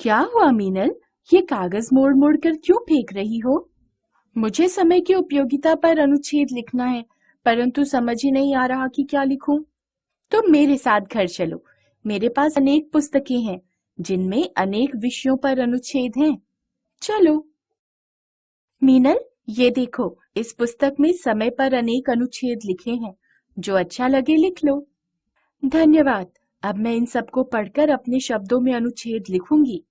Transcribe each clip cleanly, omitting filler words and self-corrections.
क्या हुआ मीनल? ये कागज मोड़ मोड़ कर क्यों फेंक रही हो? मुझे समय की उपयोगिता पर अनुच्छेद लिखना है, परंतु समझ ही नहीं आ रहा कि क्या लिखूं। तुम मेरे साथ घर चलो। मेरे पास अनेक पुस्तकें हैं जिनमें अनेक विषयों पर अनुच्छेद हैं। चलो। मीनल, ये देखो, इस पुस्तक में समय पर अनेक अनुच्छेद लिखे हैं। जो अच्छा लगे लिख लो। धन्यवाद। अब मैं इन सबको पढ़कर अपने शब्दों में अनुच्छेद लिखूंगी।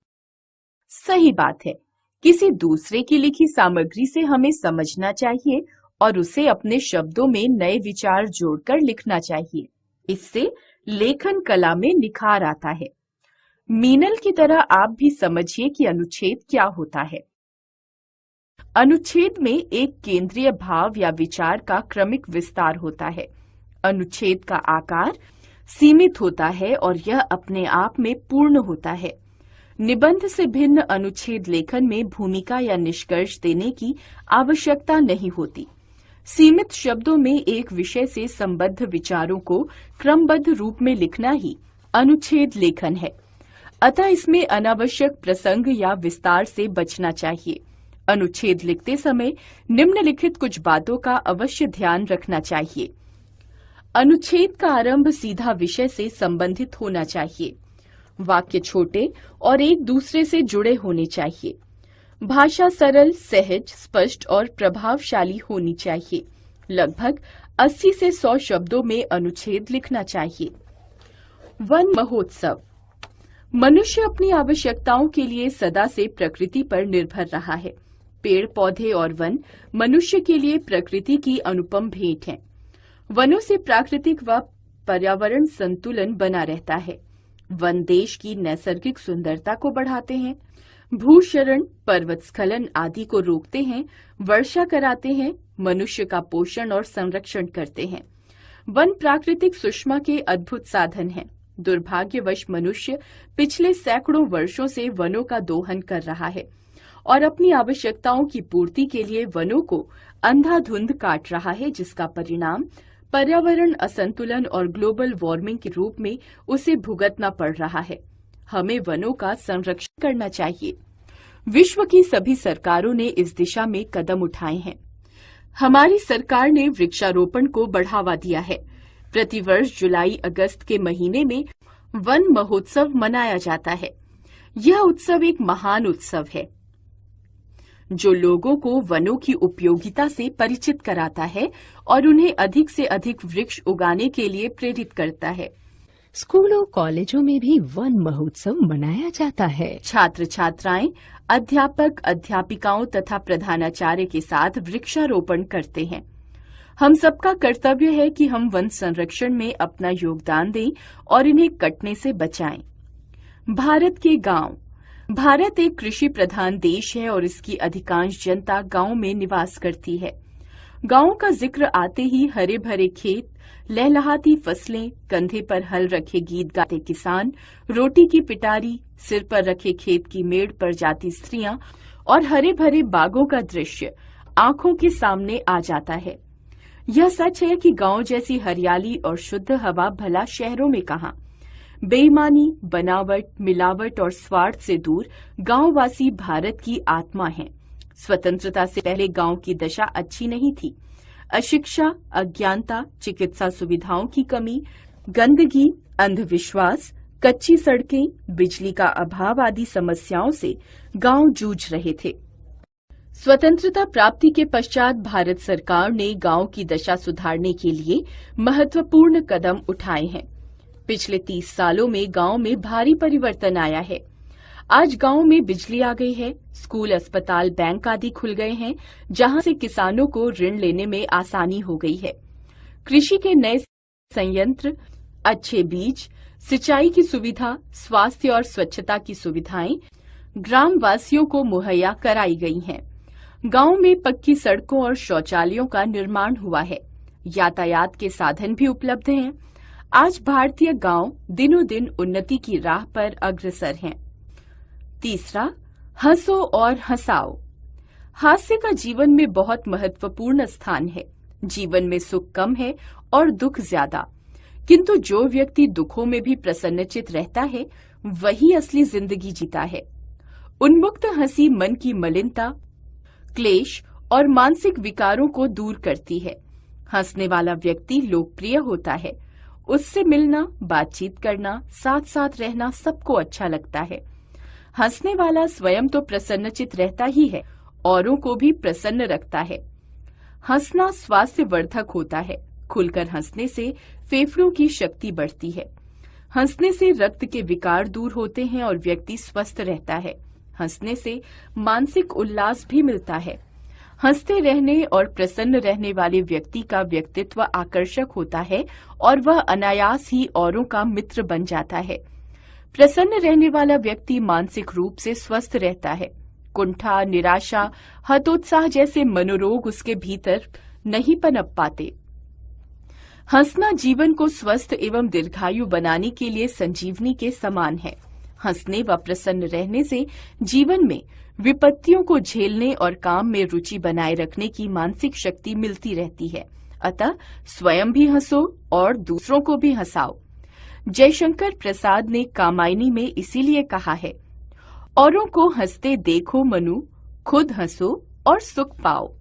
सही बात है। किसी दूसरे की लिखी सामग्री से हमें समझना चाहिए और उसे अपने शब्दों में नए विचार जोड़कर लिखना चाहिए। इससे लेखन कला में निखार आता है। मीनल की तरह आप भी समझिए कि अनुच्छेद क्या होता है। अनुच्छेद में एक केंद्रीय भाव या विचार का क्रमिक विस्तार होता है। अनुच्छेद का आकार सीमित होता है और यह अपने आप में पूर्ण होता है। निबंध से भिन्न अनुच्छेद लेखन में भूमिका या निष्कर्ष देने की आवश्यकता नहीं होती। सीमित शब्दों में एक विषय से संबद्ध विचारों को क्रमबद्ध रूप में लिखना ही अनुच्छेद लेखन है। अतः इसमें अनावश्यक प्रसंग या विस्तार से बचना चाहिए। अनुच्छेद लिखते समय निम्नलिखित कुछ बातों का अवश्य ध्यान रखना चाहिए। अनुच्छेद का आरंभ सीधा विषय से संबंधित होना चाहिए। वाक्य छोटे और एक दूसरे से जुड़े होने चाहिए। भाषा सरल, सहज, स्पष्ट और प्रभावशाली होनी चाहिए। लगभग 80 से 100 शब्दों में अनुच्छेद लिखना चाहिए। वन महोत्सव। मनुष्य अपनी आवश्यकताओं के लिए सदा से प्रकृति पर निर्भर रहा है। पेड़ पौधे और वन मनुष्य के लिए प्रकृति की अनुपम भेंट हैं। वनों से प्राकृतिक व पर्यावरण संतुलन बना रहता है। वन देश की नैसर्गिक सुंदरता को बढ़ाते हैं। भूक्षरण, पर्वत स्खलन आदि को रोकते हैं, वर्षा कराते हैं, मनुष्य का पोषण और संरक्षण करते हैं। वन प्राकृतिक सुषमा के अद्भुत साधन हैं। दुर्भाग्यवश मनुष्य पिछले सैकड़ों वर्षों से वनों का दोहन कर रहा है और अपनी आवश्यकताओं की पूर्ति के लिए वनों को अंधाधुंध काट रहा है, जिसका परिणाम पर्यावरण असंतुलन और ग्लोबल वार्मिंग के रूप में उसे भुगतना पड़ रहा है। हमें वनों का संरक्षण करना चाहिए। विश्व की सभी सरकारों ने इस दिशा में कदम उठाए हैं। हमारी सरकार ने वृक्षारोपण को बढ़ावा दिया है। प्रतिवर्ष जुलाई अगस्त के महीने में वन महोत्सव मनाया जाता है। यह उत्सव एक महान उत्सव है जो लोगों को वनों की उपयोगिता से परिचित कराता है और उन्हें अधिक से अधिक वृक्ष उगाने के लिए प्रेरित करता है। स्कूलों कॉलेजों में भी वन महोत्सव मनाया जाता है। छात्र छात्राएं, अध्यापक अध्यापिकाओं तथा प्रधानाचार्य के साथ वृक्षारोपण करते हैं। हम सबका कर्तव्य है कि हम वन संरक्षण में अपना योगदान दें और इन्हें कटने से बचाएं। भारत के गांव। भारत एक कृषि प्रधान देश है और इसकी अधिकांश जनता गांव में निवास करती है। गांव का जिक्र आते ही हरे भरे खेत, लहलहाती फसलें, कंधे पर हल रखे गीत गाते किसान, रोटी की पिटारी, सिर पर रखे खेत की मेड़ पर जाती स्त्रियां और हरे भरे बागों का दृश्य आंखों के सामने आ जाता है। यह सच है कि गांव जैसी हरियाली और शुद्ध हवा भला शहरों में कहां। बेईमानी, बनावट, मिलावट और स्वार्थ से दूर गांववासी भारत की आत्मा हैं। स्वतंत्रता से पहले गांव की दशा अच्छी नहीं थी। अशिक्षा, अज्ञानता, चिकित्सा सुविधाओं की कमी, गंदगी, अंधविश्वास, कच्ची सड़कें, बिजली का अभाव आदि समस्याओं से गांव जूझ रहे थे। स्वतंत्रता प्राप्ति के पश्चात भारत सरकार ने गांव की दशा सुधारने के लिए महत्वपूर्ण कदम उठाए हैं। पिछले 30 सालों में गांव में भारी परिवर्तन आया है। आज गांव में बिजली आ गई है, स्कूल, अस्पताल, बैंक आदि खुल गए हैं, जहां से किसानों को ऋण लेने में आसानी हो गई है। कृषि के नए संयंत्र, अच्छे बीज, सिंचाई की सुविधा, स्वास्थ्य और स्वच्छता की सुविधाएं ग्राम वासियों को मुहैया कराई गई हैं। गांव में पक्की सड़कों और शौचालयों का निर्माण हुआ है। यातायात के साधन भी उपलब्ध हैं। आज भारतीय गांव दिनों दिन उन्नति की राह पर अग्रसर हैं। तीसरा, हंसो और हंसाओ। हास्य का जीवन में बहुत महत्वपूर्ण स्थान है। जीवन में सुख कम है और दुख ज्यादा, किंतु जो व्यक्ति दुखों में भी प्रसन्नचित रहता है वही असली जिंदगी जीता है। उन्मुक्त हंसी मन की मलिनता, क्लेश और मानसिक विकारों को दूर करती है। हंसने वाला व्यक्ति लोकप्रिय होता है। उससे मिलना, बातचीत करना, साथ साथ रहना सबको अच्छा लगता है। हंसने वाला स्वयं तो प्रसन्नचित रहता ही है, औरों को भी प्रसन्न रखता है। हंसना स्वास्थ्यवर्धक होता है। खुलकर हंसने से फेफड़ों की शक्ति बढ़ती है। हंसने से रक्त के विकार दूर होते हैं और व्यक्ति स्वस्थ रहता है। हंसने से मानसिक उल्लास भी मिलता है। हंसते रहने और प्रसन्न रहने वाले व्यक्ति का व्यक्तित्व आकर्षक होता है और वह अनायास ही औरों का मित्र बन जाता है। प्रसन्न रहने वाला व्यक्ति मानसिक रूप से स्वस्थ रहता है। कुंठा, निराशा, हतोत्साह जैसे मनोरोग उसके भीतर नहीं पनप पाते। हंसना जीवन को स्वस्थ एवं दीर्घायु बनाने के लिए संजीवनी के समान है। हंसने व प्रसन्न रहने से जीवन में विपत्तियों को झेलने और काम में रुचि बनाए रखने की मानसिक शक्ति मिलती रहती है। अतः स्वयं भी हंसो और दूसरों को भी हंसाओ। जयशंकर प्रसाद ने कामायनी में इसीलिए कहा है, औरों को हंसते देखो मनु, खुद हंसो और सुख पाओ।